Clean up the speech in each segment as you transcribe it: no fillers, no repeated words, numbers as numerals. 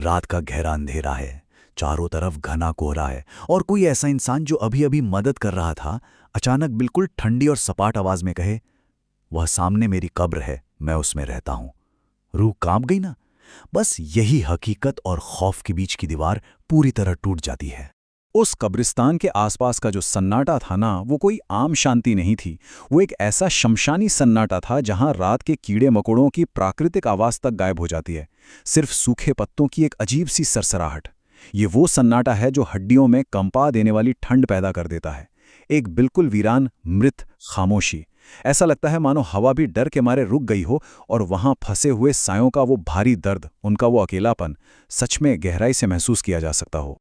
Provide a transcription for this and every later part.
रात का गहरा अंधेरा है, चारों तरफ घना कोहरा है और कोई ऐसा इंसान जो अभी अभी मदद कर रहा था, अचानक बिल्कुल ठंडी और सपाट आवाज में कहे, वह सामने मेरी कब्र है, मैं उसमें रहता हूं। रूह कांप गई ना। बस यही हकीकत और खौफ के बीच की दीवार पूरी तरह टूट जाती है। उस कब्रिस्तान के आसपास का जो सन्नाटा था ना, वो कोई आम शांति नहीं थी। वो एक ऐसा शमशानी सन्नाटा था जहां रात के कीड़े मकोड़ों की प्राकृतिक आवाज तक गायब हो जाती है। सिर्फ सूखे पत्तों की एक अजीब सी सरसराहट। ये वो सन्नाटा है जो हड्डियों में कंपा देने वाली ठंड पैदा कर देता है। एक बिल्कुल वीरान मृत खामोशी। ऐसा लगता है मानो हवा भी डर के मारे रुक गई हो और वहां फंसे हुए सायों का वो भारी दर्द, उनका वो अकेलापन सच में गहराई से महसूस किया जा सकता हो।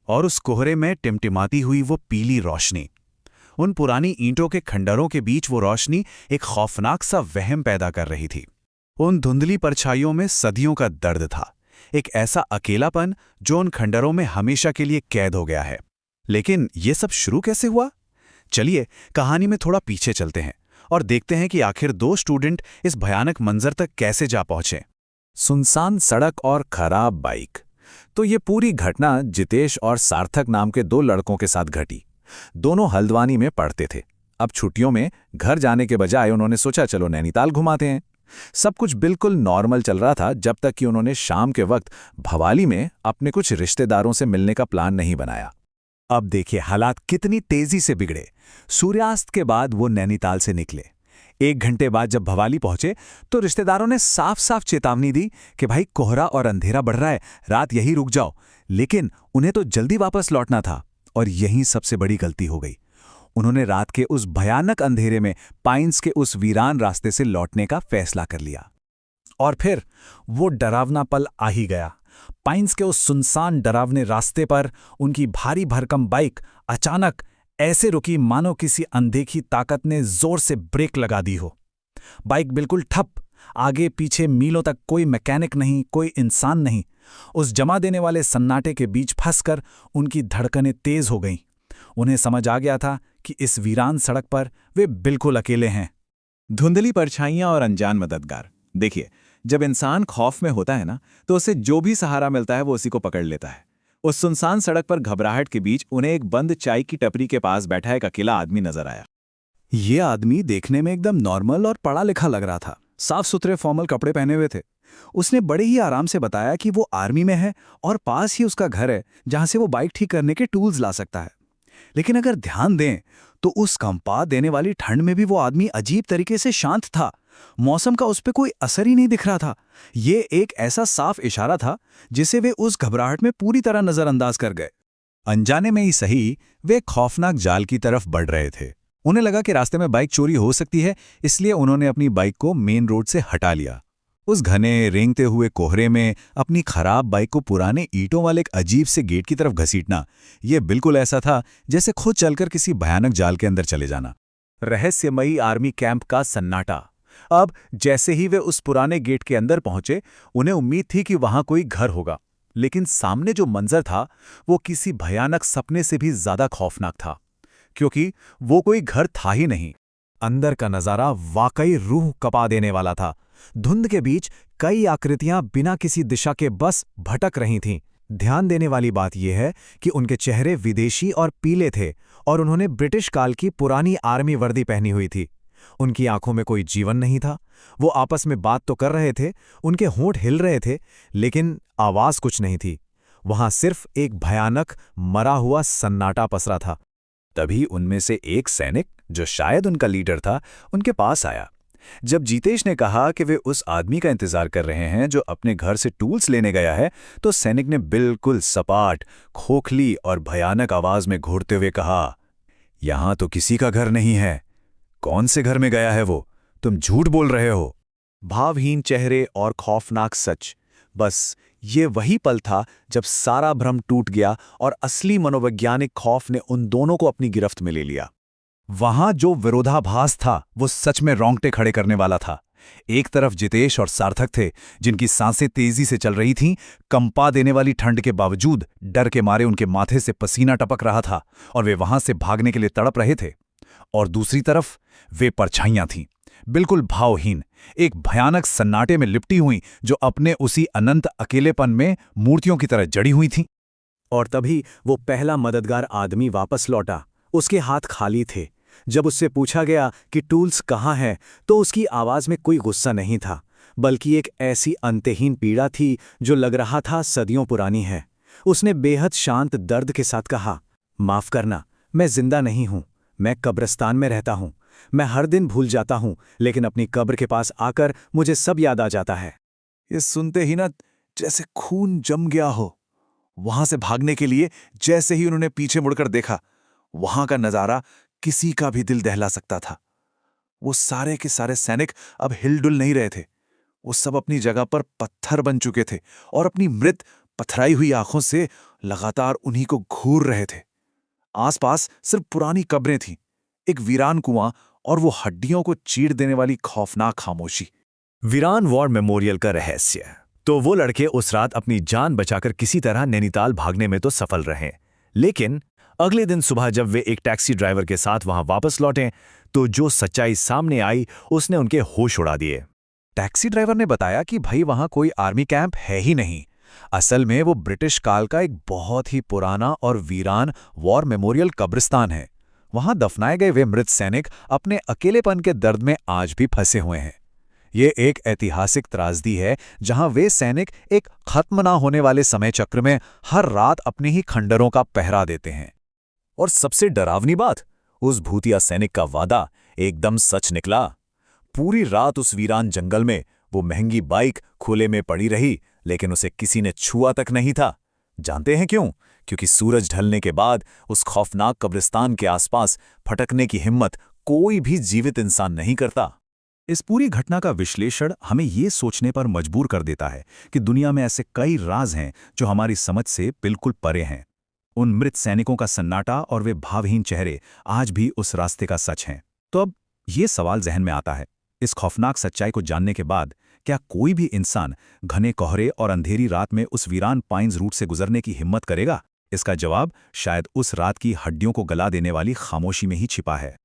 और उस कोहरे में टिमटिमाती हुई वो पीली रोशनी, उन पुरानी ईंटों के खंडरों के बीच वो रोशनी एक खौफनाक सा वहम पैदा कर रही थी। उन धुंधली परछाइयों में सदियों का दर्द था, एक ऐसा अकेलापन जो उन खंडरों में हमेशा के लिए कैद हो गया है। लेकिन ये सब शुरू कैसे हुआ? चलिए कहानी में थोड़ा पीछे चलते हैं और देखते हैं कि आखिर दो स्टूडेंट इस भयानक मंजर तक कैसे जा पहुंचे। सुनसान सड़क और खराब बाइक। तो ये पूरी घटना जितेश और सार्थक नाम के दो लड़कों के साथ घटी। दोनों हल्द्वानी में पढ़ते थे। अब छुट्टियों में घर जाने के बजाय उन्होंने सोचा चलो नैनीताल घुमाते हैं। सब कुछ बिल्कुल नॉर्मल चल रहा था जब तक कि उन्होंने शाम के वक्त भवाली में अपने कुछ रिश्तेदारों से मिलने का प्लान नहीं बनाया। अब देखिए हालात कितनी तेजी से बिगड़े। सूर्यास्त के बाद वो नैनीताल से निकले। 1 घंटे बाद जब भवाली पहुंचे तो रिश्तेदारों ने साफ साफ चेतावनी दी कि भाई कोहरा और अंधेरा बढ़ रहा है, रात यहीं रुक जाओ। लेकिन उन्हें तो जल्दी वापस लौटना था और यहीं सबसे बड़ी गलती हो गई। उन्होंने रात के उस भयानक अंधेरे में पाइन्स के उस वीरान रास्ते से लौटने का फैसला कर लिया। और फिर वो डरावना पल आ ही गया। पाइन्स के उस सुनसान डरावने रास्ते पर उनकी भारी भरकम बाइक अचानक ऐसे रुकी मानो किसी अनदेखी ताकत ने जोर से ब्रेक लगा दी हो। बाइक बिल्कुल ठप, आगे पीछे मीलों तक कोई मैकेनिक नहीं, कोई इंसान नहीं। उस जमा देने वाले सन्नाटे के बीच फंसकर उनकी धड़कनें तेज हो गईं। उन्हें समझ आ गया था कि इस वीरान सड़क पर वे बिल्कुल अकेले हैं। धुंधली परछाइयां और अनजान मददगार। देखिए, जब इंसान खौफ में होता है ना, तो उसे जो भी सहारा मिलता है वो उसी को पकड़ लेता है। उस सुनसान सड़क पर घबराहट के बीच उन्हें एक बंद चाय की टपरी के पास बैठा एक अकेला आदमी नजर आया। ये आदमी देखने में एकदम नॉर्मल और पढ़ा लिखा लग रहा था। साफ सुथरे फॉर्मल कपड़े पहने हुए थे। उसने बड़े ही आराम से बताया कि वो आर्मी में है और पास ही उसका घर है जहां से वो बाइक ठीक करने के टूल्स ला सकता है। लेकिन अगर ध्यान दें तो उस कंपा देने वाली ठंड में भी वो आदमी अजीब तरीके से शांत था। मौसम का उस पर कोई असर ही नहीं दिख रहा था। ये एक ऐसा साफ इशारा था जिसे वे उस घबराहट में पूरी तरह नजरअंदाज कर गए। अनजाने में ही सही, वे खौफनाक जाल की तरफ बढ़ रहे थे। उन्हें लगा कि रास्ते में बाइक चोरी हो सकती है, इसलिए उन्होंने अपनी बाइक को मेन रोड से हटा लिया। उस घने रेंगते हुए कोहरे में अपनी खराब बाइक को पुराने ईंटों वाले एक अजीब से गेट की तरफ घसीटना, यह बिल्कुल ऐसा था जैसे खुद चलकर किसी भयानक जाल के अंदर चले जाना। रहस्यमयी आर्मी कैंप का सन्नाटा। अब जैसे ही वे उस पुराने गेट के अंदर पहुंचे, उन्हें उम्मीद थी कि वहां कोई घर होगा। लेकिन सामने जो मंजर था वो किसी भयानक सपने से भी ज्यादा खौफनाक था, क्योंकि वो कोई घर था ही नहीं। अंदर का नजारा वाकई रूह कपा देने वाला था। धुंध के बीच कई आकृतियां बिना किसी दिशा के बस भटक रही थीं। ध्यान देने वाली बात यह है कि उनके चेहरे विदेशी और पीले थे और उन्होंने ब्रिटिश काल की पुरानी आर्मी वर्दी पहनी हुई थी। उनकी आंखों में कोई जीवन नहीं था। वो आपस में बात तो कर रहे थे, उनके होंठ हिल रहे थे, लेकिन आवाज कुछ नहीं थी। वहां सिर्फ एक भयानक मरा हुआ सन्नाटा पसरा था। तभी उनमें से एक सैनिक, जो शायद उनका लीडर था, उनके पास आया। जब जितेश ने कहा कि वे उस आदमी का इंतजार कर रहे हैं जो अपने घर से टूल्स लेने गया है, तो सैनिक ने बिल्कुल सपाट, खोखली और भयानक आवाज में घूरते हुए कहा, यहां तो किसी का घर नहीं है। कौन से घर में गया है वो? तुम झूठ बोल रहे हो। भावहीन चेहरे और खौफनाक सच। बस ये वही पल था जब सारा भ्रम टूट गया और असली मनोवैज्ञानिक खौफ ने उन दोनों को अपनी गिरफ्त में ले लिया। वहां जो विरोधाभास था वो सच में रोंगटे खड़े करने वाला था। एक तरफ जितेश और सार्थक थे, जिनकी सांसें तेजी से चल रही थीं, कंपा देने वाली ठंड के बावजूद डर के मारे उनके माथे से पसीना टपक रहा था और वे वहां से भागने के लिए तड़प रहे थे। और दूसरी तरफ वे परछाइयां थीं, बिल्कुल भावहीन, एक भयानक सन्नाटे में लिपटी हुई जो अपने उसी अनंत अकेलेपन में मूर्तियों की तरह जड़ी हुई थी। और तभी वो पहला मददगार आदमी वापस लौटा। उसके हाथ खाली थे। जब उससे पूछा गया कि टूल्स कहाँ हैं, तो उसकी आवाज़ में कोई गुस्सा नहीं था, बल्कि एक ऐसी अंतहीन पीड़ा थी जो लग रहा था सदियों पुरानी है। उसने बेहद शांत दर्द के साथ कहा, माफ़ करना, मैं जिंदा नहीं हूँ, मैं कब्रिस्तान में रहता हूँ। मैं हर दिन भूल जाता हूँ, लेकिन अपनी कब्र के पास आकर मुझे सब याद आ जाता है। ये सुनते ही ना जैसे खून जम गया हो। वहां से भागने के लिए जैसे ही उन्होंने पीछे मुड़कर देखा, वहां का नजारा किसी का भी दिल दहला सकता था। वो सारे के सारे सैनिक अब हिलडुल नहीं रहे थे। वो सब अपनी जगह पर पत्थर बन चुके थे और अपनी मृत पथराई हुई आंखों से लगातार उन्हीं को घूर रहे थे। आसपास सिर्फ पुरानी कब्रें थीं, एक वीरान कुआं और वो हड्डियों को चीर देने वाली खौफनाक खामोशी। वीरान वॉर मेमोरियल का रहस्य। तो वो लड़के उस रात अपनी जान बचाकर किसी तरह नैनीताल भागने में तो सफल रहे, लेकिन अगले दिन सुबह जब वे एक टैक्सी ड्राइवर के साथ वहां वापस लौटे तो जो सच्चाई सामने आई उसने उनके होश उड़ा दिए। टैक्सी ड्राइवर ने बताया कि भाई वहां कोई आर्मी कैंप है ही नहीं। असल में वो ब्रिटिश काल का एक बहुत ही पुराना और वीरान वॉर मेमोरियल कब्रिस्तान है। वहां दफनाए गए वे मृत सैनिक अपने अकेलेपन के दर्द में आज भी फंसे हुए हैं। ये एक ऐतिहासिक त्रासदी है जहां वे सैनिक एक खत्म ना होने वाले समय चक्र में हर रात अपने ही खंडरों का पहरा देते हैं। और सबसे डरावनी बात, उस भूतिया सैनिक का वादा एकदम सच निकला। पूरी रात उस वीरान जंगल में वो महंगी बाइक खुले में पड़ी रही, लेकिन उसे किसी ने छुआ तक नहीं था। जानते हैं क्यों? क्योंकि सूरज ढलने के बाद उस खौफनाक कब्रिस्तान के आसपास फटकने की हिम्मत कोई भी जीवित इंसान नहीं करता। इस पूरी घटना का विश्लेषण हमें ये सोचने पर मजबूर कर देता है कि दुनिया में ऐसे कई राज हैं जो हमारी समझ से बिल्कुल परे हैं। उन मृत सैनिकों का सन्नाटा और वे भावहीन चेहरे आज भी उस रास्ते का सच हैं। तो अब ये सवाल जहन में आता है, इस खौफनाक सच्चाई को जानने के बाद क्या कोई भी इंसान घने कोहरे और अंधेरी रात में उस वीरान पाइन्स रूट से गुजरने की हिम्मत करेगा? इसका जवाब शायद उस रात की हड्डियों को गला देने वाली खामोशी में ही छिपा है।